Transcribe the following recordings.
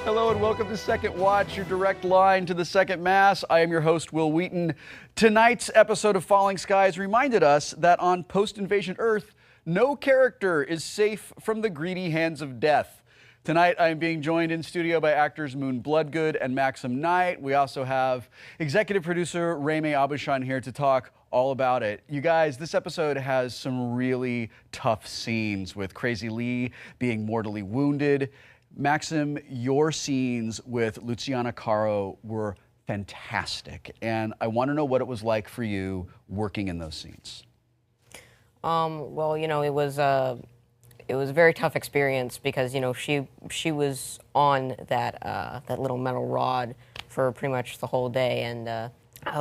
Hello and welcome to Second Watch, your direct line to the second mass. I am your host, Will Wheaton. Tonight's episode of Falling Skies reminded us that on post-invasion Earth, no character is safe from the greedy hands of death. Tonight, I am being joined in studio by actors Moon Bloodgood and Maxim Knight. We also have executive producer Raymay Abushan here to talk all about it. You guys, this episode has some really tough scenes with Crazy Lee being mortally wounded. Maxim, your scenes with Luciana Caro were fantastic, and I want to know what it was like for you working in those scenes. Well, you know, it was a very tough experience because, you know, she was on that little metal rod for pretty much the whole day, and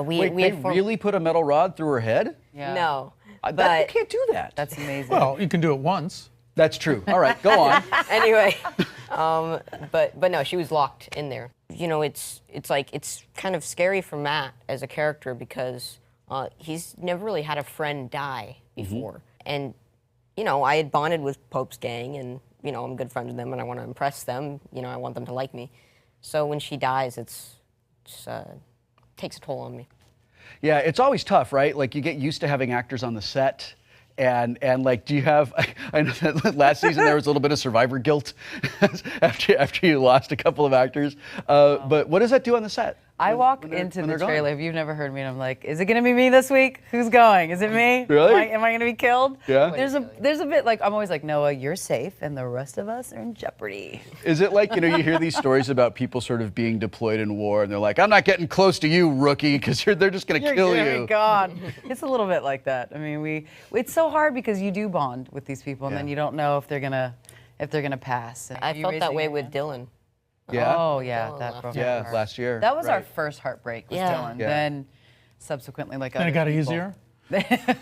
Wait, they really put a metal rod through her head? Yeah. No, you can't do that. That's amazing. Well, you can do it once. That's true. All right, go on. Anyway, but no, she was locked in there. You know, it's kind of scary for Matt as a character because he's never really had a friend die before. And, you know, I had bonded with Pope's gang and, you know, I'm good friends with them and I want to impress them. You know, I want them to like me. So when she dies, it takes a toll on me. Yeah, it's always tough, right? Like, you get used to having actors on the set. And like, do you have, I know that last season there was a little bit of survivor guilt after you lost a couple of actors. But what does that do on the set? I walk into the trailer, if you've never heard me, and I'm like, is it going to be me this week? Who's going? Is it me? Really? Am I going to be killed? Yeah. There's a bit like, I'm always like, Noah, you're safe, and the rest of us are in jeopardy. Is it like, you know, you hear these stories about people sort of being deployed in war, and they're like, I'm not getting close to you, rookie, because they're just going to kill you. God. It's a little bit like that. I mean, it's so hard because you do bond with these people, and then you don't know if they're gonna pass. I felt that way with Dylan. Yeah. Oh yeah, that broke my heart. Last year. That was our first heartbreak with Dylan. Yeah. Then subsequently, like, And it got easier. And I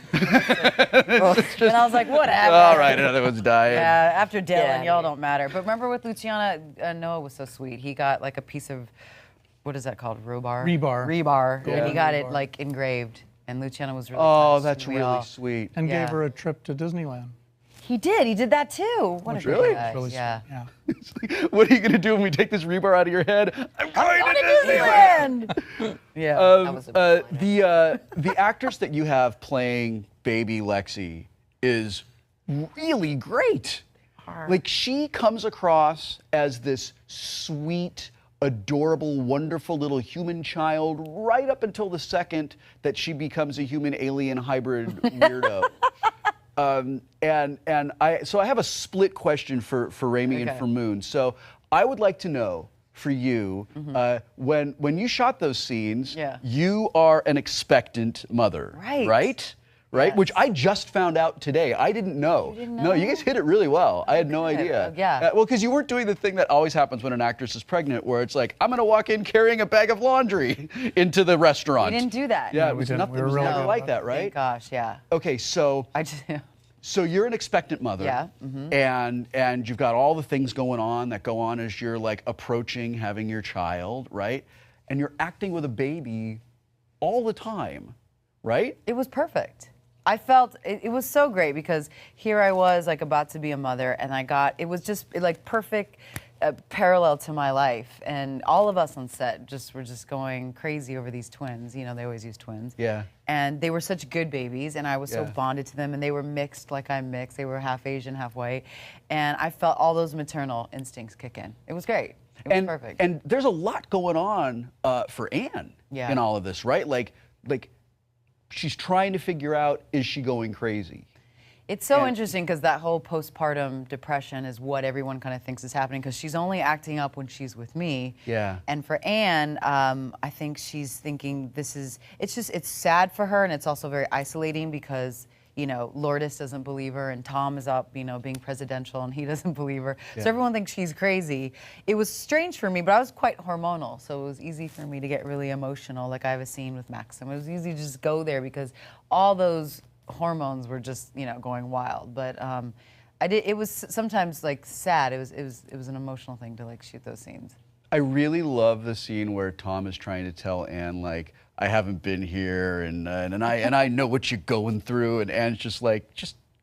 was like, whatever. All right, another one's dying. Yeah, after Dylan, y'all don't matter. But remember with Luciana, Noah was so sweet. He got like a piece of, what is that called? Rebar. Yeah. And he got it like engraved. And Luciana was really Oh, touched, that's and we really all- sweet. And gave her a trip to Disneyland. He did. He did that too. What a great really? guy. Really Yeah. Yeah. It's like, what are you going to do when we take this rebar out of your head? I'm going to Disneyland. Yeah. That was a the actress that you have playing baby Lexi is really great. Like, she comes across as this sweet, adorable, wonderful little human child right up until the second that she becomes a human alien hybrid weirdo. So I have a split question for Raymay and for Moon. So I would like to know, for you, when you shot those scenes, you are an expectant mother, right? Right? Yes. Which I just found out today. I didn't know. You didn't know? No, you guys hit it really well. I had no idea. Yeah. Well, because you weren't doing the thing that always happens when an actress is pregnant, where it's like, I'm going to walk in carrying a bag of laundry into the restaurant. We didn't do that. Yeah, No, it we was didn't. nothing. We It were was really nothing good like about that, right? Thank gosh, yeah. Okay, so so you're an expectant mother. Yeah. And you've got all the things going on that go on as you're like approaching having your child, right? And you're acting with a baby all the time, right? It was perfect. I felt it was so great because here I was like about to be a mother, and it was just like perfect parallel to my life, and all of us on set were just going crazy over these twins. You know, they always use twins. Yeah. And they were such good babies, and I was so bonded to them, and they were mixed like I'm mixed. They were half Asian, half white, and I felt all those maternal instincts kick in. It was great. It was perfect. And there's a lot going on for Anne in all of this, right? Like she's trying to figure out, is she going crazy? It's so interesting because that whole postpartum depression is what everyone kind of thinks is happening because she's only acting up when she's with me. Yeah. And for Anne, I think she's thinking it's sad for her, and it's also very isolating because, you know, Lourdes doesn't believe her, and Tom is up, you know, being presidential, and he doesn't believe her. Yeah. So everyone thinks she's crazy. It was strange for me, but I was quite hormonal, so it was easy for me to get really emotional, like I have a scene with Maxim. It was easy to just go there because all those hormones were just, you know, going wild. But it was sometimes like sad. It was an emotional thing to like shoot those scenes. I really love the scene where Tom is trying to tell Anne, like, I haven't been here, and I know what you're going through, and Anne's just like,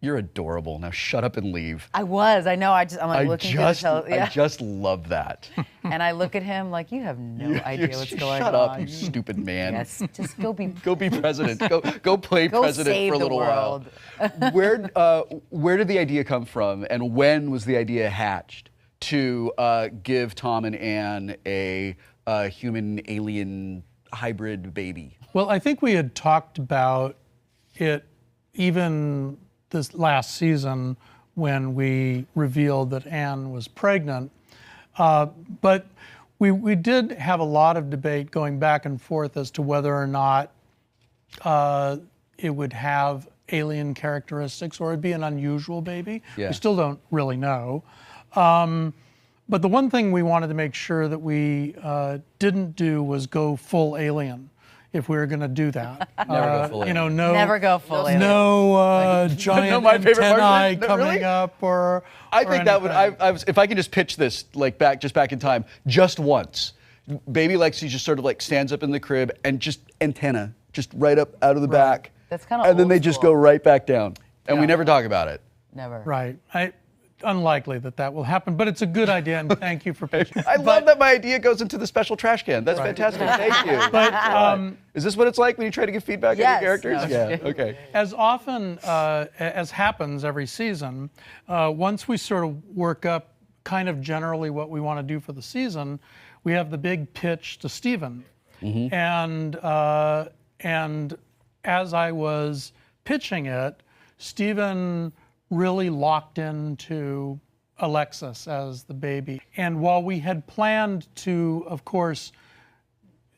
You're adorable. Now shut up and leave. I know. I'm like looking through the I just love that. And I look at him like, you have no idea what's going on. Shut up, you stupid man. Yes, just go be president. Go play president save for a the little world. while. Where did the idea come from, and when was the idea hatched to give Tom and Anne a human alien hybrid baby? Well, I think we had talked about it even this last season when we revealed that Anne was pregnant. But we did have a lot of debate going back and forth as to whether or not it would have alien characteristics or it'd be an unusual baby. Yeah. We still don't really know. But the one thing we wanted to make sure that we didn't do was go full alien if we were going to do that. Never go full alien. Never go full alien. No giant my favorite antennae part. coming Really? up or I think that would. anything. If I can just pitch this back in time, just once, baby Lexi just sort of like stands up in the crib and just antenna, just right up out of the back. That's kinda And then old they just school. go right back down, and we Yeah. never talk about it. Never. Right. Unlikely that will happen, but it's a good idea, and thank you for pitching. I love that my idea goes into the special trash can. That's fantastic. Thank you. But Is this what it's like when you try to give feedback on Yes. your characters? No, Yeah. Okay. as often as happens every season, once we sort of work up kind of generally what we want to do for the season, we have the big pitch to Stephen. And as I was pitching it, Stephen really locked into Alexis as the baby. And while we had planned to, of course,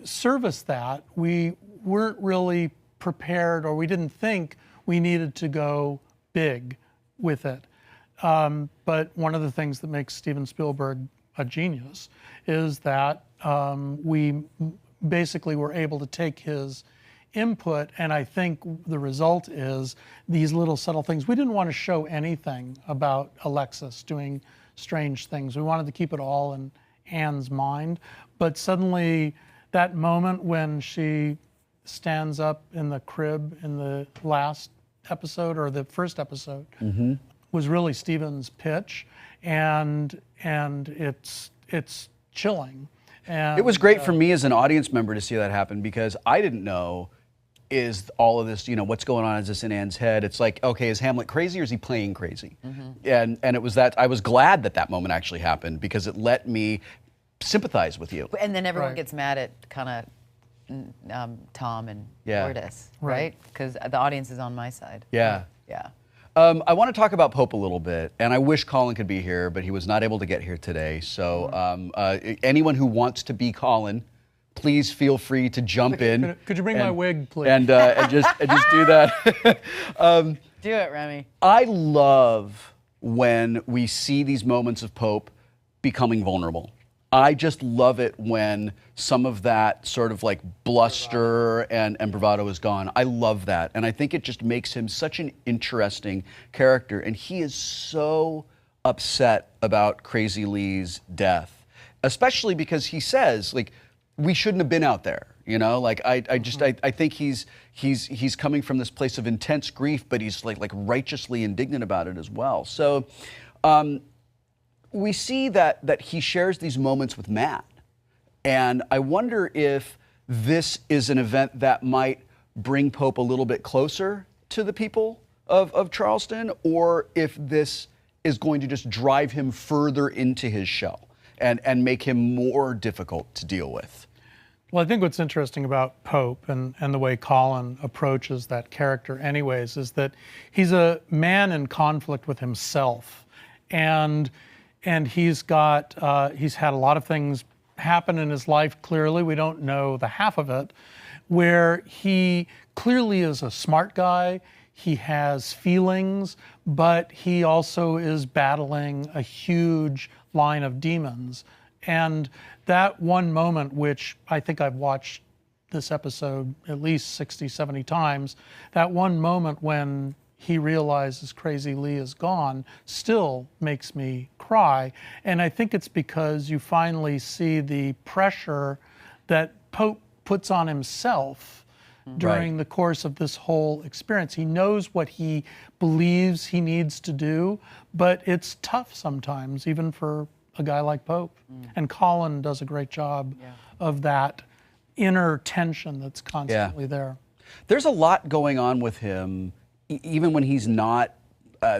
service that, we weren't really prepared, or we didn't think we needed to go big with it. But one of the things that makes Steven Spielberg a genius is that we basically were able to take his input, and I think the result is these little subtle things. We didn't want to show anything about Alexis doing strange things. We wanted to keep it all in Anne's mind, but suddenly that moment when she stands up in the crib in the last episode or the first episode was really Stephen's pitch, and it's chilling. And It was great for me as an audience member to see that happen, because I didn't know, is all of this, what's going on? Is this in Anne's head? It's like, okay, is Hamlet crazy or is he playing crazy? And it was that, I was glad that moment actually happened, because it let me sympathize with you. And then everyone Right. gets mad at kind of Tom and Yeah. Lourdes, Right. right? Because the audience is on my side. Yeah. Yeah. I want to talk about Pope a little bit, and I wish Colin could be here, but he was not able to get here today. So anyone who wants to be Colin, please feel free to jump in. Could you bring my wig, please? And just do that. Do it, Remy. I love when we see these moments of Pope becoming vulnerable. I just love it when some of that sort of like bluster and bravado is gone. I love that. And I think it just makes him such an interesting character. And he is so upset about Crazy Lee's death, especially because he says, like, we shouldn't have been out there. I think he's coming from this place of intense grief, but he's like righteously indignant about it as well. So we see that he shares these moments with Matt. And I wonder if this is an event that might bring Pope a little bit closer to the people of Charleston, or if this is going to just drive him further into his shell and make him more difficult to deal with. Well, I think what's interesting about Pope and the way Colin approaches that character anyways is that he's a man in conflict with himself. And he's had a lot of things happen in his life, clearly. We don't know the half of it, where he clearly is a smart guy. He has feelings, but he also is battling a huge line of demons. And that one moment, which I think I've watched this episode at least 60, 70 times, that one moment when he realizes Crazy Lee is gone still makes me cry. And I think it's because you finally see the pressure that Pope puts on himself during the course of this whole experience. He knows what he believes he needs to do, but it's tough sometimes, even for a guy like Pope. And Colin does a great job of that inner tension that's constantly there. There's a lot going on with him, even when he's not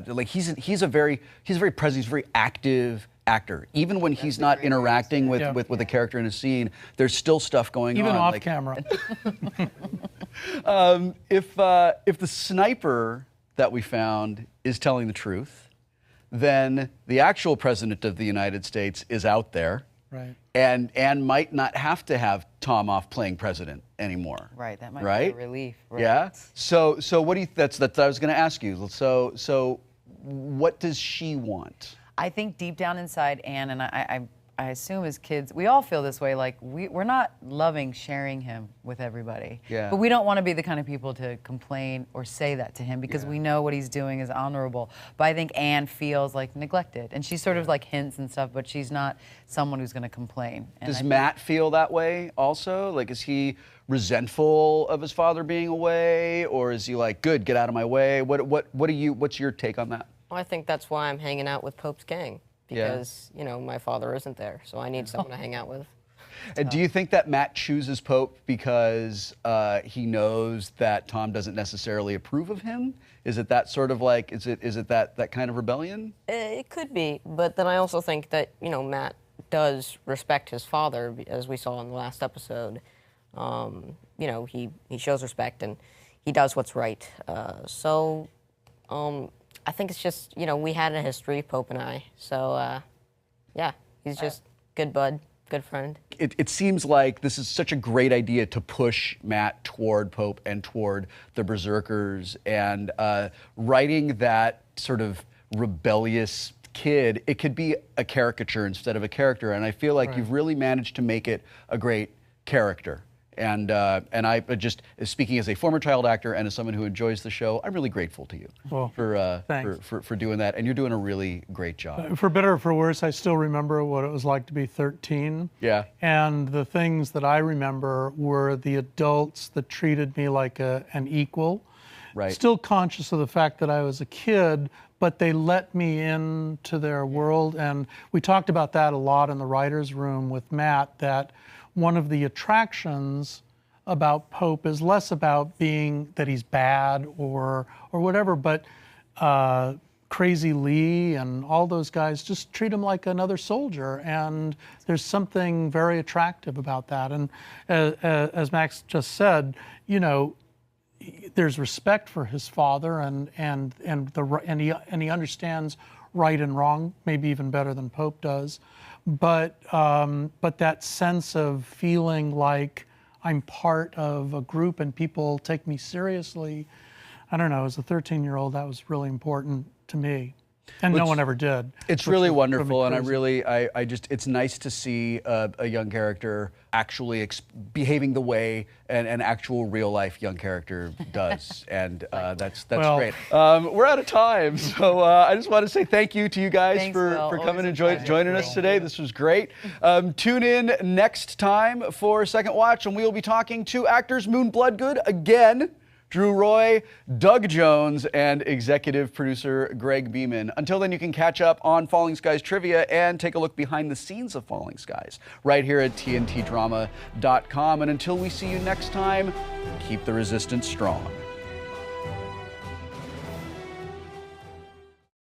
like he's a very present, he's a very active actor. Even when he's not interacting with a character in a scene, there's still stuff going on. Even off camera. If the sniper that we found is telling the truth, then the actual president of the United States is out there. Right. And might not have to have Tom off playing president anymore. Right, that might be right? a relief. Right. Yeah. So what do you? That's what I was going to ask you. So what does she want? I think deep down inside, Anne, and I assume as kids, we all feel this way, like we're not loving sharing him with everybody. Yeah. But we don't want to be the kind of people to complain or say that to him because we know what he's doing is honorable. But I think Anne feels like neglected, and she sort of like hints and stuff, but she's not someone who's going to complain. And Does Matt feel that way also? Like, is he resentful of his father being away, or is he like, good, get out of my way? What's your take on that? Well, I think that's why I'm hanging out with Pope's gang, because you know my father isn't there, so I need someone to hang out with. And do you think that Matt chooses Pope because he knows that Tom doesn't necessarily approve of him? Is it that sort of like, is it that kind of rebellion? It could be, but then I also think that Matt does respect his father, as we saw in the last episode. He shows respect and he does what's right. I think it's just, we had a history, Pope and I. So, he's just good bud, good friend. It seems like this is such a great idea to push Matt toward Pope and toward the Berserkers. And writing that sort of rebellious kid, it could be a caricature instead of a character. And I feel like you've really managed to make it a great character. And I just, speaking as a former child actor and as someone who enjoys the show, I'm really grateful to you for doing that. And you're doing a really great job. For better or for worse, I still remember what it was like to be 13. Yeah. And the things that I remember were the adults that treated me like an equal. Right. Still conscious of the fact that I was a kid, but they let me into their world. And we talked about that a lot in the writer's room with Matt, that one of the attractions about Pope is less about being that he's bad or whatever, but Crazy Lee and all those guys just treat him like another soldier, and there's something very attractive about that. And as Max just said, there's respect for his father, and he understands right and wrong, maybe even better than Pope does. But that sense of feeling like I'm part of a group and people take me seriously, I don't know, as a 13-year-old, that was really important to me. And no one ever did. It's really wonderful, and I just, it's nice to see a young character actually behaving the way an actual real life young character does, and that's great. We're out of time, so I just want to say thank you to you guys for coming and joining us today. This was great. Tune in next time for Second Watch, and we will be talking to actors Moon Bloodgood again, Drew Roy, Doug Jones, and executive producer Greg Beeman. Until then, you can catch up on Falling Skies trivia and take a look behind the scenes of Falling Skies right here at TNTdrama.com. And until we see you next time, keep the resistance strong.